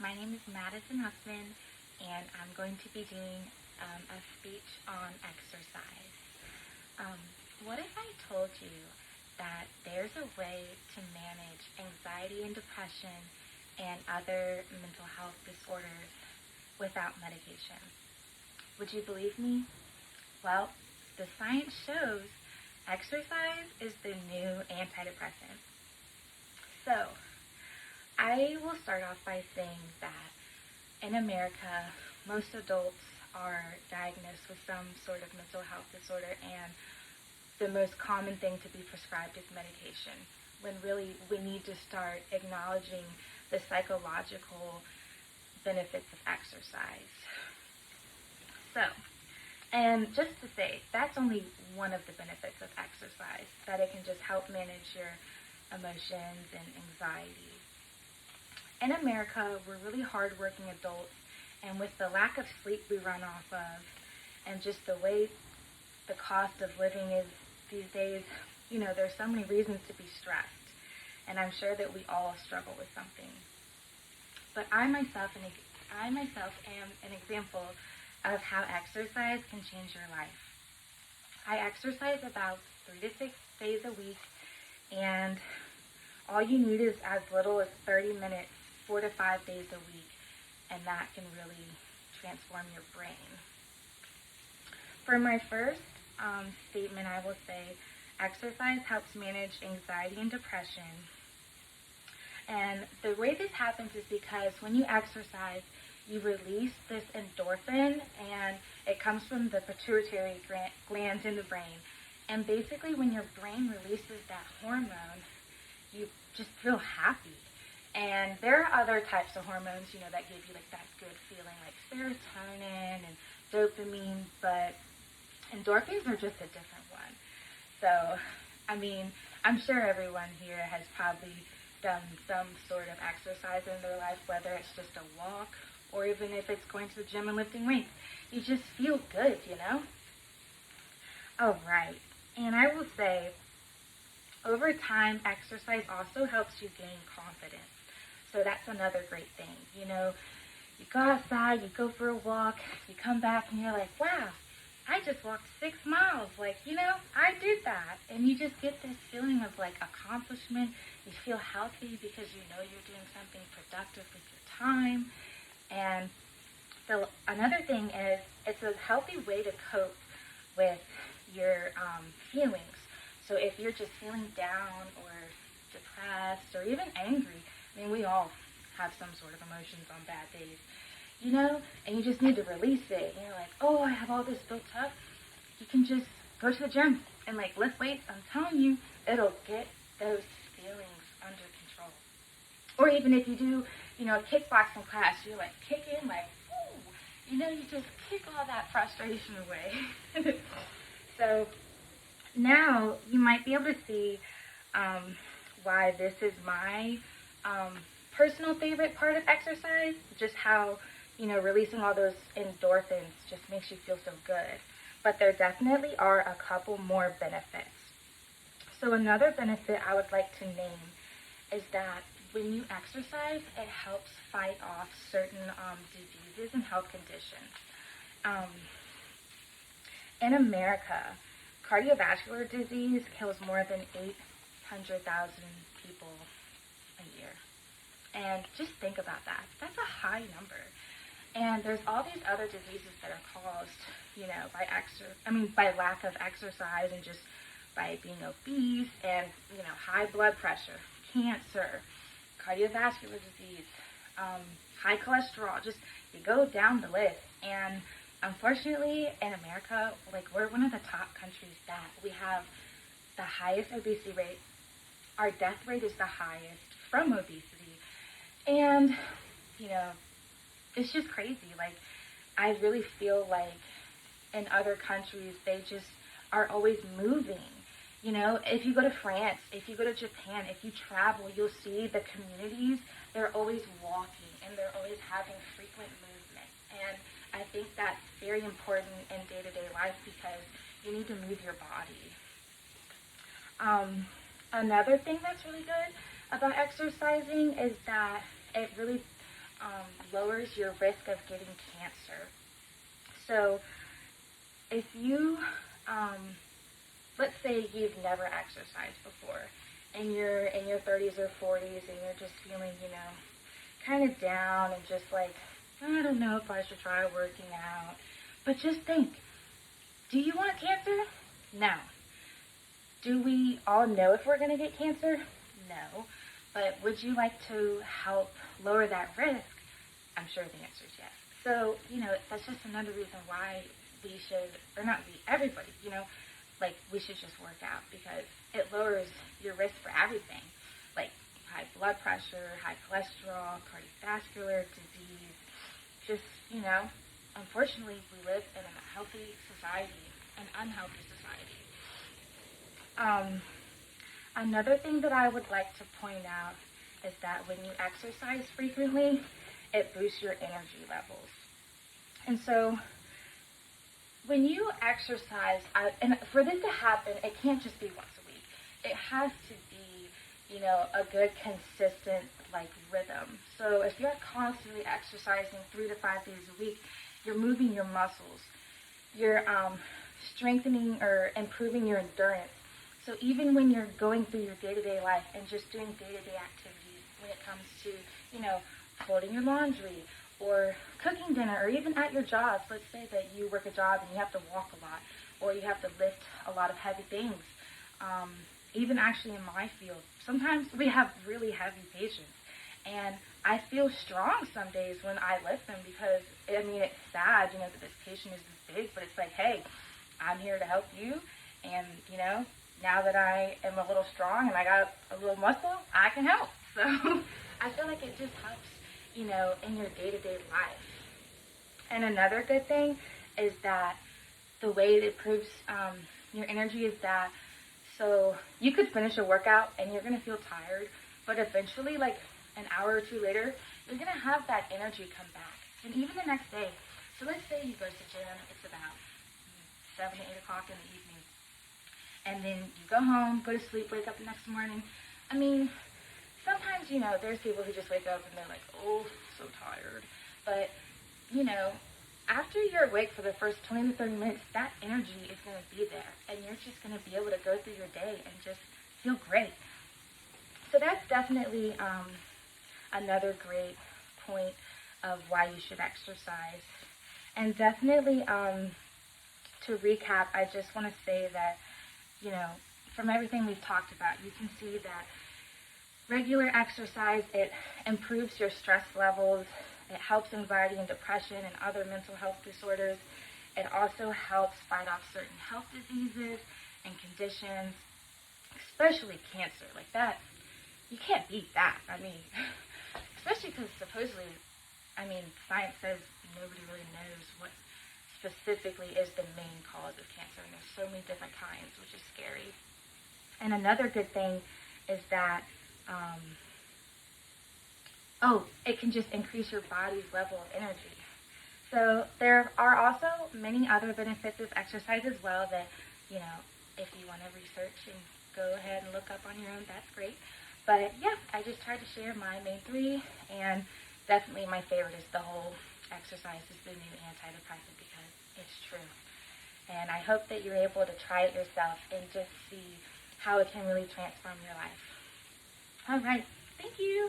My name is Madison Huffman, and I'm going to be doing a speech on exercise. Um, what if I told you that there's a way to manage anxiety and depression and other mental health disorders without medication? Would you believe me? Well, the science shows exercise is the new antidepressant. So, I will start off by saying that in America, most adults are diagnosed with some sort of mental health disorder, and the most common thing to be prescribed is medication, when really we need to start acknowledging the psychological benefits of exercise. So, and just to say, that's only one of the benefits of exercise, that it can just help manage your emotions and anxiety. In America, we're really hardworking adults, and with the lack of sleep we run off of, and just the way the cost of living is these days, there's so many reasons to be stressed, and I'm sure that we all struggle with something. But I myself am an example of how exercise can change your life. I exercise about 3 to 6 days a week, and all you need is as little as 30 minutes, 4 to 5 days a week, and that can really transform your brain. For my first statement, I will say exercise helps manage anxiety and depression. And the way this happens is because when you exercise, you release this endorphin, and it comes from the pituitary glands in the brain. And basically, when your brain releases that hormone, you just feel happy. And there are other types of hormones, that give you like that good feeling, like serotonin and dopamine, but endorphins are just a different one. So, I'm sure everyone here has probably done some sort of exercise in their life, whether it's just a walk or even if it's going to the gym and lifting weights. You just feel good, All right. And I will say, over time, exercise also helps you gain confidence. So that's another great thing. You go outside, you go for a walk, you come back and you're like, wow, I just walked 6 miles. I did that. And you just get this feeling of accomplishment. You feel healthy because you're doing something productive with your time. And so another thing is, it's a healthy way to cope with your feelings. So if you're just feeling down or depressed or even angry, we all have some sort of emotions on bad days, and you just need to release it. And you're like, oh, I have all this built up. You can just go to the gym and lift weights. I'm telling you, it'll get those feelings under control. Or even if you do, a kickboxing class, you're kicking, ooh, you just kick all that frustration away. So now you might be able to see why this is my personal favorite part of exercise, just how, releasing all those endorphins just makes you feel so good. But there definitely are a couple more benefits. So another benefit I would like to name is that when you exercise, it helps fight off certain diseases and health conditions. In America, cardiovascular disease kills more than 800,000 people a year. And just think about that. That's a high number. And there's all these other diseases that are caused, by lack of exercise and just by being obese and, high blood pressure, cancer, cardiovascular disease, high cholesterol. Just you go down the list. And unfortunately, in America, we're one of the top countries that we have the highest obesity rate. Our death rate is the highest from obesity. And, it's just crazy. I really feel like in other countries, they just are always moving. If you go to France, if you go to Japan, if you travel, you'll see the communities, they're always walking and they're always having frequent movement. And I think that's very important in day-to-day life because you need to move your body. Another thing that's really good about exercising is that it really lowers your risk of getting cancer. So if you, let's say you've never exercised before, and you're in your 30s or 40s, and you're just feeling, kind of down and just like, I don't know if I should try working out. But just think, do you want cancer? No. Do we all know if we're going to get cancer? No. But would you like to help lower that risk? I'm sure the answer is yes. So, that's just another reason why we should, or not we, everybody, like we should just work out, because it lowers your risk for everything, like high blood pressure, high cholesterol, cardiovascular disease. Just, unfortunately, we live in a healthy society, an unhealthy society. Another thing that I would like to point out is that when you exercise frequently, it boosts your energy levels. And so when you exercise, and for this to happen, it can't just be once a week. It has to be, a good, consistent, rhythm. So if you're constantly exercising 3 to 5 days a week, you're moving your muscles. You're strengthening or improving your endurance. So even when you're going through your day-to-day life and just doing day-to-day activities, when it comes to, folding your laundry or cooking dinner, or even at your jobs, let's say that you work a job and you have to walk a lot, or you have to lift a lot of heavy things. Even actually in my field, sometimes we have really heavy patients, and I feel strong some days when I lift them, because, it's sad, that this patient is this big, but it's like, hey, I'm here to help you, and, now that I am a little strong and I got a little muscle, I can help. So I feel like it just helps, in your day-to-day life. And another good thing is that the way it improves your energy is that, so you could finish a workout and you're going to feel tired, but eventually, like an hour or two later, you're going to have that energy come back. And even the next day. So let's say you go to the gym, it's about 7 to 8 o'clock in the evening. And then you go home, go to sleep, wake up the next morning. Sometimes, there's people who just wake up and they're like, oh, so tired. But, after you're awake for the first 20 to 30 minutes, that energy is going to be there. And you're just going to be able to go through your day and just feel great. So that's definitely another great point of why you should exercise. And definitely, to recap, I just want to say that, from everything we've talked about, you can see that regular exercise, it improves your stress levels. It helps anxiety and depression and other mental health disorders. It also helps fight off certain health diseases and conditions, especially cancer. Like that, you can't beat that. Especially because supposedly, science says nobody really knows what specifically is the main cause of cancer, and there's so many different kinds, which is scary. And another good thing is that it can just increase your body's level of energy. So there are also many other benefits of exercise as well that, if you want to research and go ahead and look up on your own, that's great. But yeah, I just tried to share my main 3, and definitely my favorite is the whole exercise is the new antidepressant, because it's true. And I hope that you're able to try it yourself and just see how it can really transform your life. All right. Thank you.